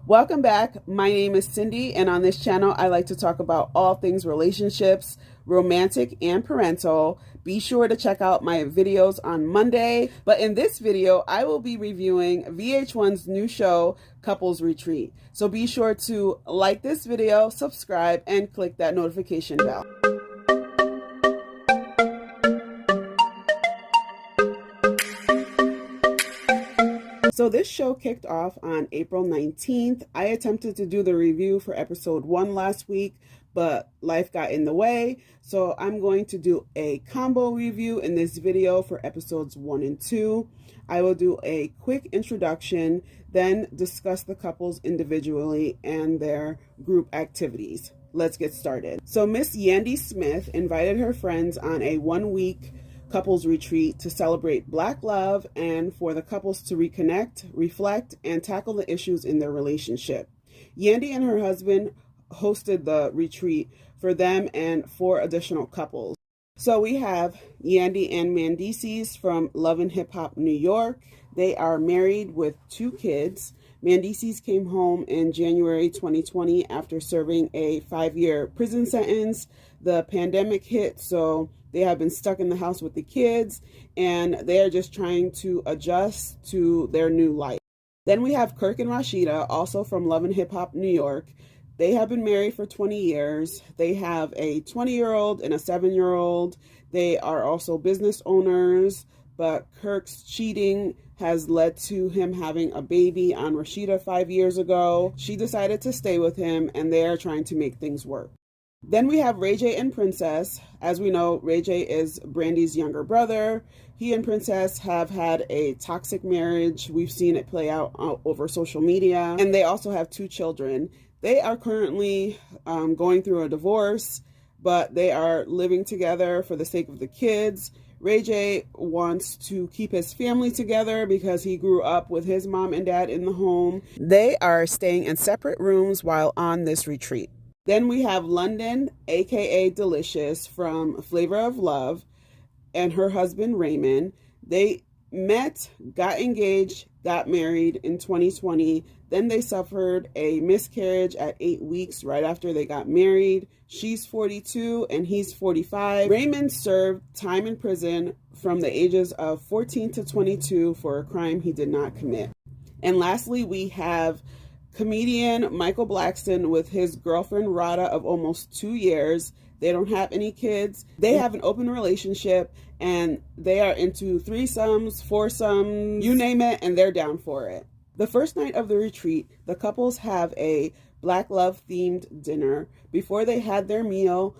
Welcome back. My name is Cindy, and on this channel, I like to talk about all things relationships, romantic and parental. Be sure to check out my videos on Monday. But in this video, I will be reviewing VH1's new show, Couples Retreat. So be sure to like this video, subscribe, and click that notification bell. So this show kicked off on April 19th. I attempted to do the review for episode 1 last week, but life got in the way. So I'm going to do a combo review in this video for episodes 1 and 2. I will do a quick introduction, then discuss the couples individually and their group activities. Let's get started. So Miss Yandy Smith invited her friends on a 1-week couples retreat to celebrate Black love and for the couples to reconnect, reflect, and tackle the issues in their relationship. Yandy and her husband hosted the retreat for them and 4 additional couples. So we have Yandy and Mendeecees from Love and Hip Hop, New York. They are married with 2 kids. Mendeecees came home in January 2020 after serving a 5-year prison sentence. The pandemic hit, so they have been stuck in the house with the kids, and they are just trying to adjust to their new life. Then we have Kirk and Rashida, also from Love and Hip Hop, New York. They have been married for 20 years. They have a 20-year-old and a 7-year-old. They are also business owners, but Kirk's cheating has led to him having a baby on Rashida 5 years ago. She decided to stay with him, and they are trying to make things work. Then we have Ray J and Princess. As we know, Ray J is Brandy's younger brother. He and Princess have had a toxic marriage. We've seen it play out over social media. And they also have 2 children. They are currently going through a divorce, but they are living together for the sake of the kids. Ray J wants to keep his family together because he grew up with his mom and dad in the home. They are staying in separate rooms while on this retreat. Then we have London, aka Delicious, from Flavor of Love, and her husband Raymond. They met, got engaged, got married in 2020. Then they suffered a miscarriage at 8 weeks right after they got married. She's 42 and he's 45. Raymond served time in prison from the ages of 14 to 22 for a crime he did not commit. And lastly, we have comedian Michael Blackston with his girlfriend Rada of almost 2 years. They don't have any kids. They have an open relationship and they are into threesomes, foursomes, you name it, and they're down for it. The first night of the retreat, the couples have a Black love themed dinner. Before they had their meal,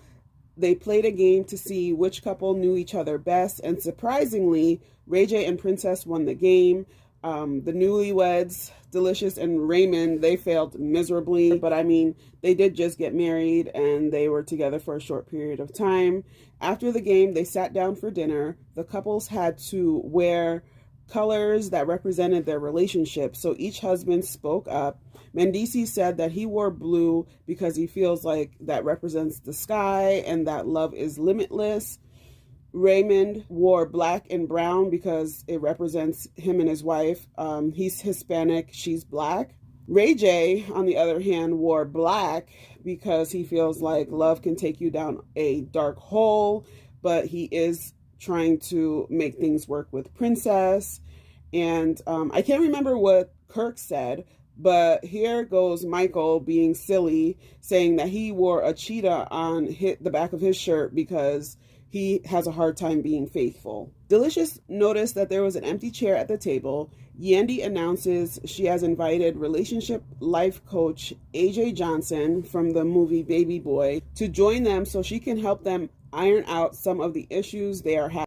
they played a game to see which couple knew each other best, and surprisingly, Ray J and Princess won the game. The newlyweds, Delicious and Raymond, they failed miserably, but I mean, they did just get married and they were together for a short period of time. After the game, they sat down for dinner. The couples had to wear colors that represented their relationship, so each husband spoke up. Mendeecees said that he wore blue because he feels like that represents the sky and that love is limitless. Raymond wore black and brown because it represents him and his wife. He's Hispanic, she's black. Ray J, on the other hand, wore black because he feels like love can take you down a dark hole, but he is trying to make things work with Princess. And I can't remember what Kirk said, but here goes Michael being silly, saying that he wore a cheetah on the back of his shirt because he has a hard time being faithful. Delicious noticed that there was an empty chair at the table. Yandy announces she has invited relationship life coach AJ Johnson from the movie Baby Boy to join them so she can help them iron out some of the issues they are having.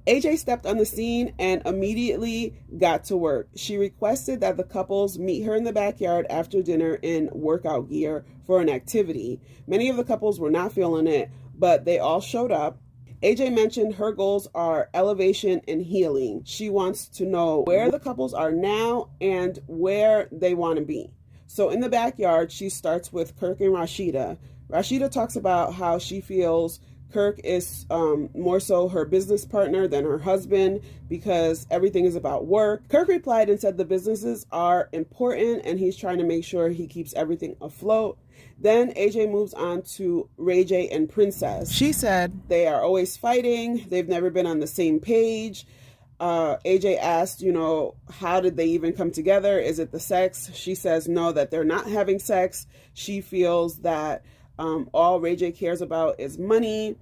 AJ stepped on the scene and immediately got to work. She requested that the couples meet her in the backyard after dinner in workout gear for an activity. Many of the couples were not feeling it, but they all showed up. AJ mentioned her goals are elevation and healing. She wants to know where the couples are now and where they want to be. So in the backyard, she starts with Kirk and Rashida. Rashida talks about how she feels Kirk is more so her business partner than her husband because everything is about work. Kirk replied and said the businesses are important and he's trying to make sure he keeps everything afloat. Then AJ moves on to Ray J and Princess. She said they are always fighting. They've never been on the same page. AJ asked, how did they even come together? Is it the sex? She says no, that they're not having sex. She feels that all Ray J cares about is money.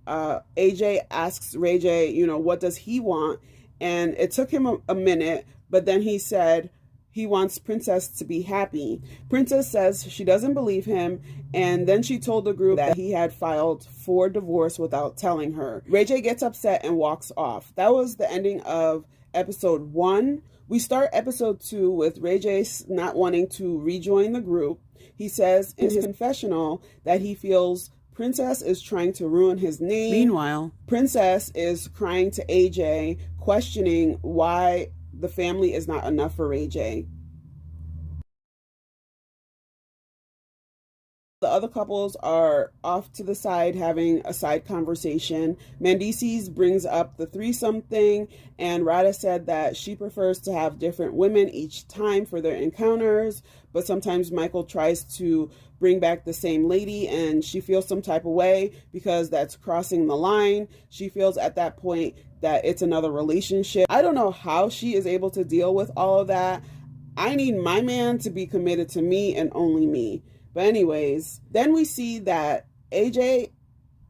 AJ asks Ray J, what does he want? And it took him a minute, but then he said he wants Princess to be happy. Princess says she doesn't believe him, and then she told the group that he had filed for divorce without telling her. Ray J gets upset and walks off. That was the ending of episode 1. We start episode 2 with Ray J not wanting to rejoin the group. He says in his confessional that he feels Princess is trying to ruin his name. Meanwhile, Princess is crying to AJ, questioning why the family is not enough for Ray J. The other couples are off to the side having a side conversation. Mendeecees brings up the threesome thing, and Rada said that she prefers to have different women each time for their encounters, but sometimes Michael tries to bring back the same lady and she feels some type of way because that's crossing the line. She feels at that point that it's another relationship. I don't know how she is able to deal with all of that. I need my man to be committed to me and only me. But anyways, then we see that AJ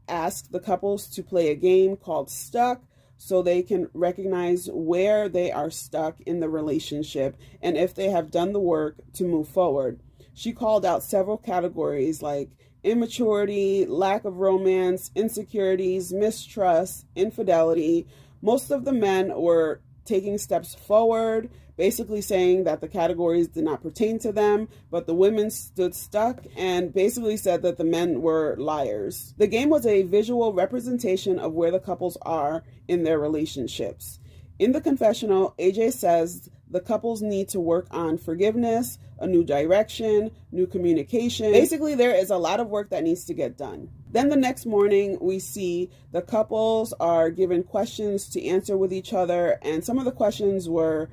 asked the couples to play a game called Stuck so they can recognize where they are stuck in the relationship and if they have done the work to move forward. She called out several categories like immaturity, lack of romance, insecurities, mistrust, infidelity. Most of the men were taking steps forward, basically saying that the categories did not pertain to them, but the women stood stuck and basically said that the men were liars. The game was a visual representation of where the couples are in their relationships. In the confessional, AJ says the couples need to work on forgiveness, a new direction, new communication. Basically, there is a lot of work that needs to get done. Then the next morning, we see the couples are given questions to answer with each other. And some of the questions were,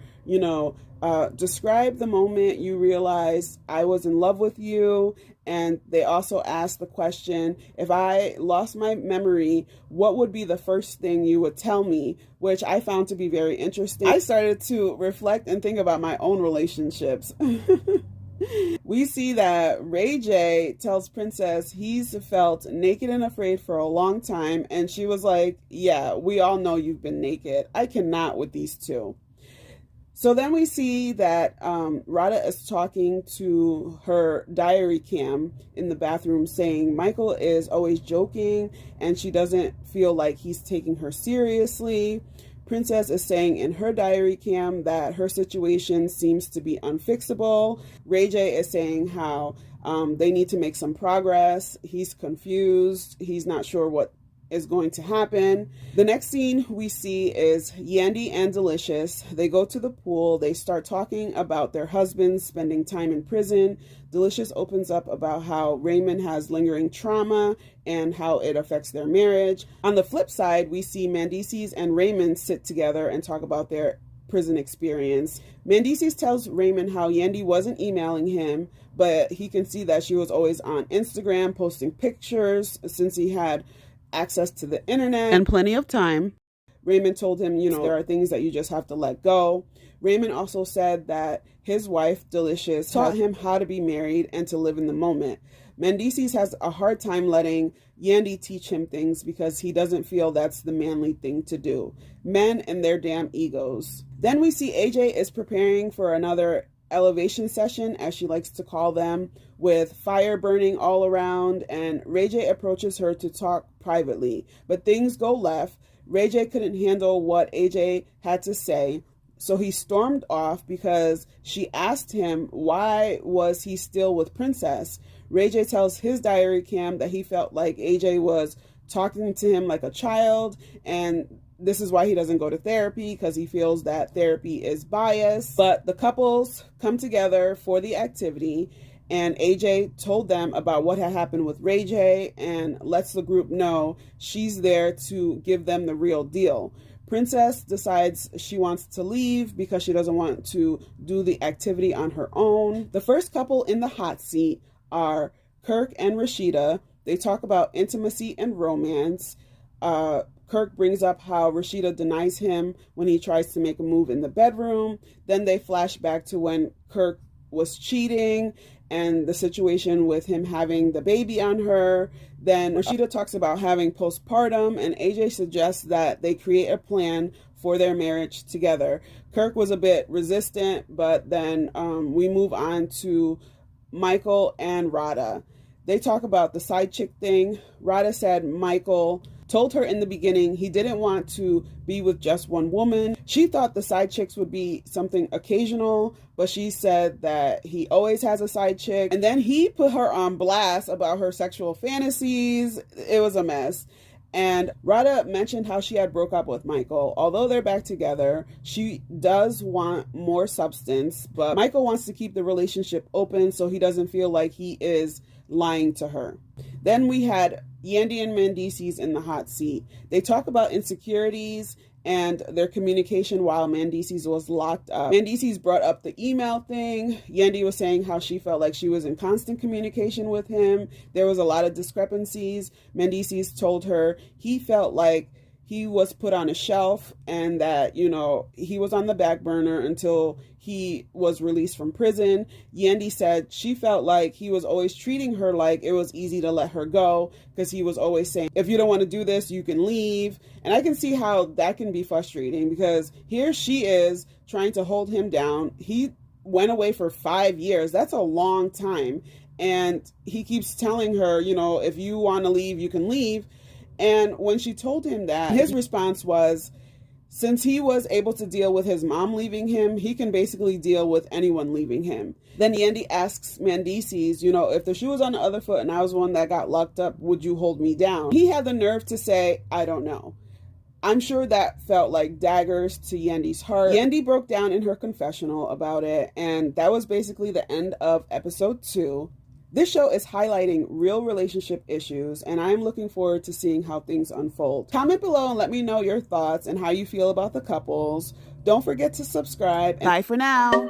describe the moment you realized I was in love with you. And they also asked the question, if I lost my memory, what would be the first thing you would tell me? Which I found to be very interesting. I started to reflect and think about my own relationships. We see that Ray J tells Princess he's felt naked and afraid for a long time. And she was like, yeah, we all know you've been naked. I cannot with these two. So then we see that Rada is talking to her diary cam in the bathroom saying Michael is always joking and she doesn't feel like he's taking her seriously. Princess is saying in her diary cam that her situation seems to be unfixable. Ray J is saying how they need to make some progress. He's confused. He's not sure what is going to happen. The next scene we see is Yandy and Delicious. They go to the pool. They start talking about their husbands spending time in prison. Delicious opens up about how Raymond has lingering trauma and how it affects their marriage. On the flip side, we see Mendeecees and Raymond sit together and talk about their prison experience. Mendeecees tells Raymond how Yandy wasn't emailing him, but he can see that she was always on Instagram posting pictures since he had access to the internet and plenty of time. Raymond told him, there are things that you just have to let go. Raymond also said that his wife, Delicious, taught him how to be married and to live in the moment. Mendeecees has a hard time letting Yandy teach him things because he doesn't feel that's the manly thing to do. Men and their damn egos. Then we see AJ is preparing for another elevation session, as she likes to call them, with fire burning all around, and Ray J approaches her to talk privately, but things go left. Ray J couldn't handle what AJ had to say, so he stormed off because she asked him why was he still with Princess. Ray J tells his diary cam that he felt like AJ was talking to him like a child, and this is why he doesn't go to therapy, because he feels that therapy is biased. But the couples come together for the activity, and AJ told them about what had happened with Ray J and lets the group know she's there to give them the real deal. Princess decides she wants to leave because she doesn't want to do the activity on her own. The first couple in the hot seat are Kirk and Rashida. They talk about intimacy and romance. Kirk brings up how Rashida denies him when he tries to make a move in the bedroom. Then they flash back to when Kirk was cheating and the situation with him having the baby on her. Then Rashida talks about having postpartum, and AJ suggests that they create a plan for their marriage together. Kirk was a bit resistant, but then we move on to Michael and Rada. They talk about the side chick thing. Rada said Michael told her in the beginning he didn't want to be with just one woman. She thought the side chicks would be something occasional, but she said that he always has a side chick. And then he put her on blast about her sexual fantasies. It was a mess. And Rada mentioned how she had broke up with Michael. Although they're back together, she does want more substance, but Michael wants to keep the relationship open so he doesn't feel like he is lying to her. Then we had Yandy and Mendeecees in the hot seat. They talk about insecurities and their communication while Mendeecees was locked up. Mendeecees brought up the email thing. Yandy was saying how she felt like she was in constant communication with him. There was a lot of discrepancies. Mendeecees told her he felt like he was put on a shelf and that, you know, he was on the back burner until he was released from prison. Yandy said she felt like he was always treating her like it was easy to let her go because he was always saying, if you don't want to do this, you can leave. And I can see how that can be frustrating because here she is trying to hold him down. He went away for 5 years. That's a long time. And he keeps telling her, you know, if you want to leave, you can leave. And when she told him that, his response was, since he was able to deal with his mom leaving him, he can basically deal with anyone leaving him. Then Yandy asks Mendeecees, you know, if the shoe was on the other foot and I was the one that got locked up, would you hold me down? He had the nerve to say, I don't know. I'm sure that felt like daggers to Yandy's heart. Yandy broke down in her confessional about it, and that was basically the end of episode 2. This show is highlighting real relationship issues, and I'm looking forward to seeing how things unfold. Comment below and let me know your thoughts and how you feel about the couples. Don't forget to subscribe. Bye for now.